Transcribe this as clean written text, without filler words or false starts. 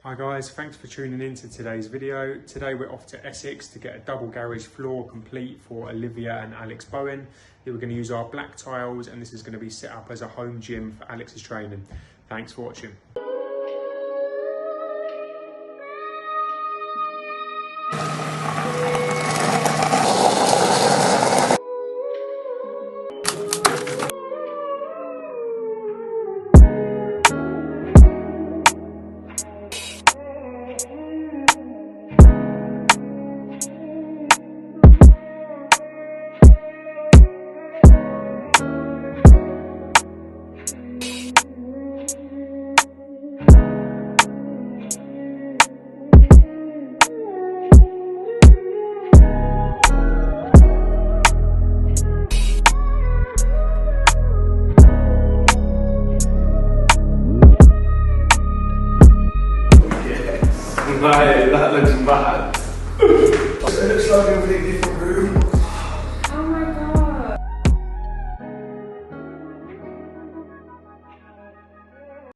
Hi guys, thanks for tuning in to today's video. Today we're off to Essex to get a double garage floor complete for Olivia and Alex Bowen. Here we're going to use our black tiles and this is going to be set up as a home gym for Alex's training. Thanks for watching. Mate, that looks mad. It looks like a completely different room.